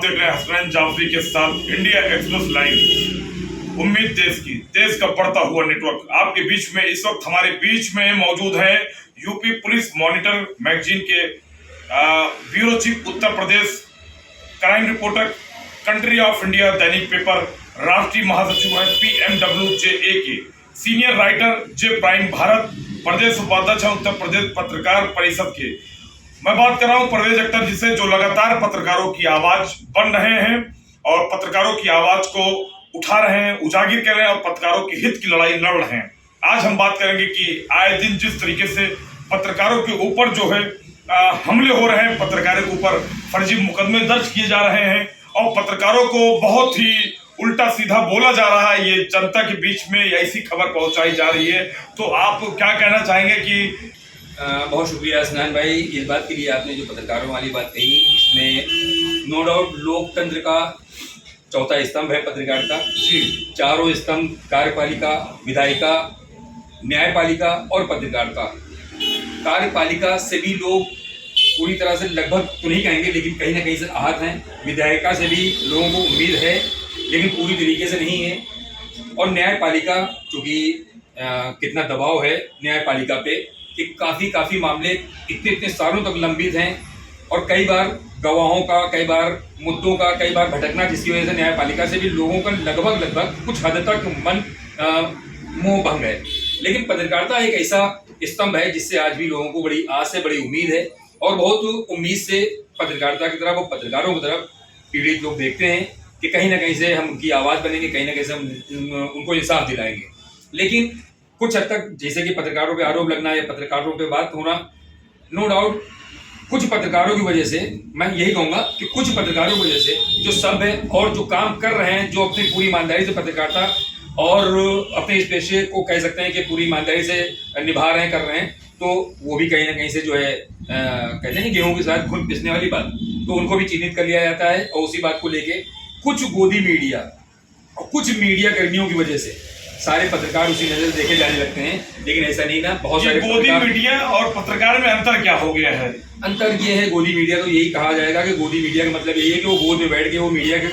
देख रहे हैं हसनैन जाफरी के साथ इंडिया एक्सप्रेस लाइव। उम्मीद देश की, देश का बढ़ता हुआ नेटवर्क आपके बीच में। इस वक्त हमारे बीच में मौजूद है यूपी पुलिस मॉनिटर मैगजीन के bureau chief Uttar Pradesh, crime reporter, country of India Dainik paper, राष्ट्रीय महासचिव है PMWJA के, सीनियर राइटर जे प्राइम भारत, प्रदेश उपाध्यक्ष है उत्तर प्रदेश पत्रकार परिषद के। मैं बात कर रहा हूं परवेज अख्तर जी से, जो लगातार पत्रकारों की आवाज बन रहे हैं और पत्रकारों की आवाज को उठा रहे हैं, उजागर कर रहे हैं और पत्रकारों के हित की लड़ाई लड़ रहे हैं। आज हम बात करेंगे कि आए दिन जिस तरीके से पत्रकारों के ऊपर जो है हमले हो रहे हैं, पत्रकारों के ऊपर फर्जी मुकदमे दर्ज किए जा रहे हैं और पत्रकारों को बहुत ही उल्टा सीधा बोला जा रहा है, ये जनता के बीच में ऐसी खबर पहुंचाई जा रही है। तो आप क्या कहना चाहेंगे कि बहुत शुक्रिया हसनैन भाई, इस बात के लिए आपने जो पत्रकारों वाली बात कही, इसमें नो डाउट लोकतंत्र का चौथा स्तंभ है पत्रकारिता जी। चारों स्तंभ कार्यपालिका, विधायिका, न्यायपालिका और पत्रकारिता। कार्यपालिका से भी लोग पूरी तरह से लगभग तो नहीं कहेंगे, लेकिन कहीं ना कहीं से आहत हैं। विधायिका से भी लोगों को उम्मीद है, लेकिन पूरी तरीके से नहीं है। और न्यायपालिका, चूँकि कितना दबाव है न्यायपालिका पे कि काफ़ी मामले इतने सालों तक लंबित हैं और कई बार गवाहों का, कई बार मुद्दों का, कई बार भटकना, जिसकी वजह से न्यायपालिका से भी लोगों का लगभग कुछ हद तक मन मोह भंग है। लेकिन पत्रकारिता एक ऐसा स्तंभ है जिससे आज भी लोगों को बड़ी आस है, बड़ी उम्मीद है और बहुत उम्मीद से पत्रकारिता की तरफ और पत्रकारों की तरफ पीड़ित लोग देखते हैं कि कहीं ना कहीं से हम उनकी आवाज़ बनेंगे, कहीं ना कहीं से हम उनको इंसाफ दिलाएंगे। लेकिन कुछ हद तक, जैसे कि पत्रकारों पे आरोप लगना या पत्रकारों पे बात होना, नो डाउट कुछ पत्रकारों की वजह से, मैं यही कहूँगा कि कुछ पत्रकारों की वजह से जो सब है और जो काम कर रहे हैं, जो अपनी पूरी ईमानदारी से पत्रकारिता और अपने इस पेशे को कह सकते हैं कि पूरी ईमानदारी से निभा रहे हैं, कर रहे हैं, तो वो भी कहीं ना कहीं से जो है कहते हैं गेहूं के साथ घुन पिसने वाली बात, तो उनको भी चिन्हित कर लिया जाता है। और उसी बात को लेके कुछ गोदी मीडिया और कुछ मीडिया कर्मियों की वजह से सारे पत्रकार उसी नजर से देखे जाने लगते हैं। लेकिन ऐसा नहीं ना, बहुत सारे गोदी मीडिया और पत्रकार में अंतर क्या हो गया है? अंतर ये है, गोदी मीडिया तो यही कहा जाएगा कि गोदी मीडिया का मतलब यही है कि वो गोद में बैठ के वो मीडिया की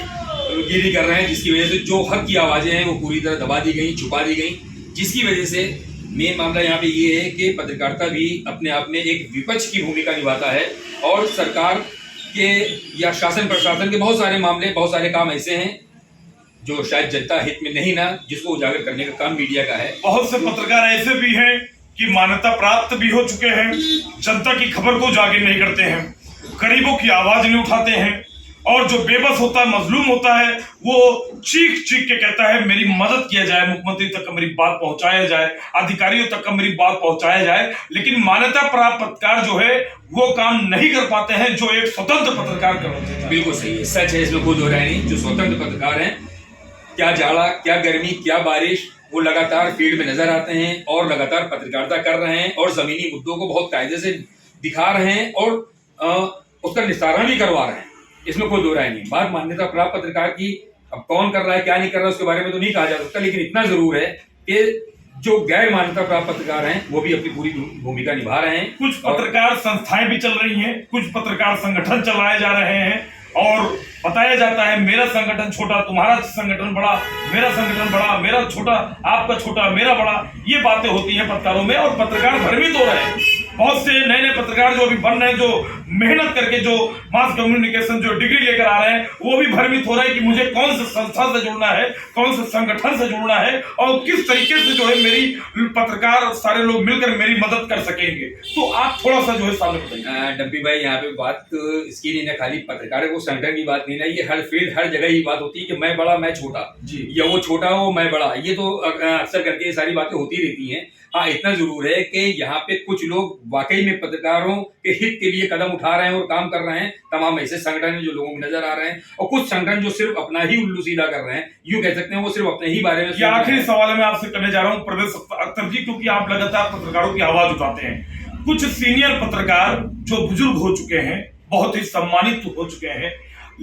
गिरी कर रहे हैं, जिसकी वजह से जो हक की आवाजें हैं वो पूरी तरह दबा दी गई, छुपा दी गई। जिसकी वजह से मेन मामला यहाँ पे ये है कि पत्रकारिता भी अपने आप में एक विपक्ष की भूमिका निभाता है और सरकार के या शासन प्रशासन के बहुत सारे मामले, बहुत सारे काम ऐसे हैं जो शायद जनता हित में नहीं ना, जिसको उजागर करने का काम मीडिया का है। बहुत से पत्रकार ऐसे भी हैं कि मान्यता प्राप्त भी हो चुके हैं, जनता की खबर को उजागर नहीं करते हैं, गरीबों की आवाज नहीं उठाते हैं और जो बेबस होता है, मजलूम होता है, वो चीख के कहता है मेरी मदद किया जाए, मुख्यमंत्री तक मेरी बात पहुंचाया जाए, अधिकारियों तक मेरी बात पहुंचाया जाए। लेकिन मान्यता प्राप्त पत्रकार जो है वो काम नहीं कर पाते हैं जो एक स्वतंत्र पत्रकार कर होते हैं। बिल्कुल सही है, सच है, इसमें कोई दो राय नहीं। जो स्वतंत्र पत्रकार हैं, क्या जाड़ा, क्या गर्मी, क्या बारिश, वो लगातार फील्ड में नजर आते हैं और लगातार पत्रकारिता कर रहे हैं और जमीनी मुद्दों को बहुत कायदे से दिखा रहे हैं और उसका निस्तारण भी करवा रहे हैं। इसमें कोई दो राय नहीं। बात मान्यता प्राप्त पत्रकार की, अब कौन कर रहा है क्या नहीं कर रहा है उसके बारे में तो नहीं कहा जा सकता, लेकिन इतना जरूर है कि जो गैर मान्यता प्राप्त पत्रकार हैं वो भी अपनी पूरी भूमिका निभा रहे हैं। कुछ पत्रकार संस्थाएं भी चल रही हैं, कुछ पत्रकार संगठन चलाए जा रहे हैं और बताया जाता है मेरा संगठन छोटा, तुम्हारा संगठन बड़ा, मेरा संगठन बड़ा, मेरा छोटा, आपका छोटा, मेरा बड़ा, ये बातें होती हैं पत्रकारों में और पत्रकार भ्रमित हो रहे हैं। बहुत से नए पत्रकार जो अभी बन रहे हैं, जो मेहनत करके जो मास कम्युनिकेशन जो डिग्री लेकर आ रहे हैं, वो भी भ्रमित हो रहे हैं कि मुझे कौन से संस्था से जुड़ना है, कौन से संगठन से जुड़ना है और किस तरीके से जो है मेरी पत्रकार सारे लोग मिलकर मेरी मदद कर सकेंगे। तो आप थोड़ा सा जो है सामने बताइए। डम्पी भाई, यहाँ पे बात इसकी नहीं ना, खाली पत्रकारों को संगठन की बात नहीं ना, ये हर फील्ड हर जगह ही बात होती है कि मैं बड़ा मैं छोटा जी, या वो छोटा हो मैं बड़ा। ये तो अक्सर करके ये सारी बातें होती रहती हैं। हाँ, इतना जरूर है कि यहाँ पे कुछ लोग वाकई में पत्रकारों के हित के लिए कदम उठा रहे हैं और काम कर रहे हैं। तमाम ऐसे संगठन हैं जो लोगों को नजर आ रहे हैं और कुछ संगठन जो सिर्फ अपना ही उल्लू सीधा कर रहे हैं, यूं कह सकते हैं वो सिर्फ अपने ही बारे में। आखिरी सवाल मैं आपसे करने जा रहा हूँ परवेज अख्तर जी, क्योंकि आप लगातार पत्रकारों की आवाज उठाते हैं। कुछ सीनियर पत्रकार जो बुजुर्ग हो चुके हैं, बहुत ही सम्मानित हो चुके हैं,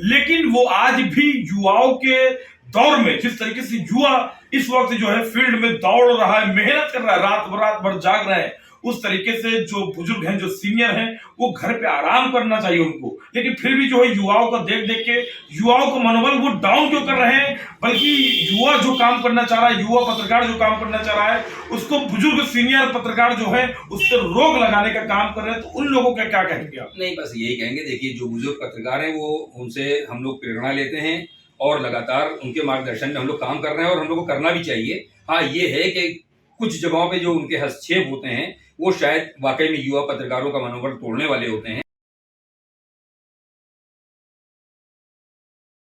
लेकिन वो आज भी युवाओं के दौर में, जिस तरीके से युवा इस वक्त जो है फील्ड में दौड़ रहा है, मेहनत कर रहा है, रात भर जाग रहे हैं, उस तरीके से जो बुजुर्ग हैं, जो सीनियर हैं, वो घर पे आराम करना चाहिए उनको। लेकिन फिर भी जो है युवाओं को देख देख के युवाओं को मनोबल वो डाउन क्यों कर रहे हैं? बल्कि युवा जो काम करना चाह रहा है, युवा पत्रकार जो काम करना चाह रहा है, उसको बुजुर्ग सीनियर पत्रकार जो है उस पर रोक लगाने का काम कर रहे हैं। तो उन लोगों का क्या कहेंगे आप? नहीं, बस यही कहेंगे, देखिए जो बुजुर्ग पत्रकार हैं वो उनसे हम लोग प्रेरणा लेते हैं और लगातार उनके मार्गदर्शन में हम लोग काम कर रहे हैं और हम लोग को करना भी चाहिए। हाँ, ये है कि कुछ जगहों पे जो उनके हस्तक्षेप होते हैं वो शायद वाकई में युवा पत्रकारों का मनोबल तोड़ने वाले होते हैं।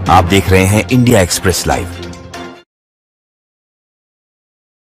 आप देख रहे हैं इंडिया एक्सप्रेस लाइव।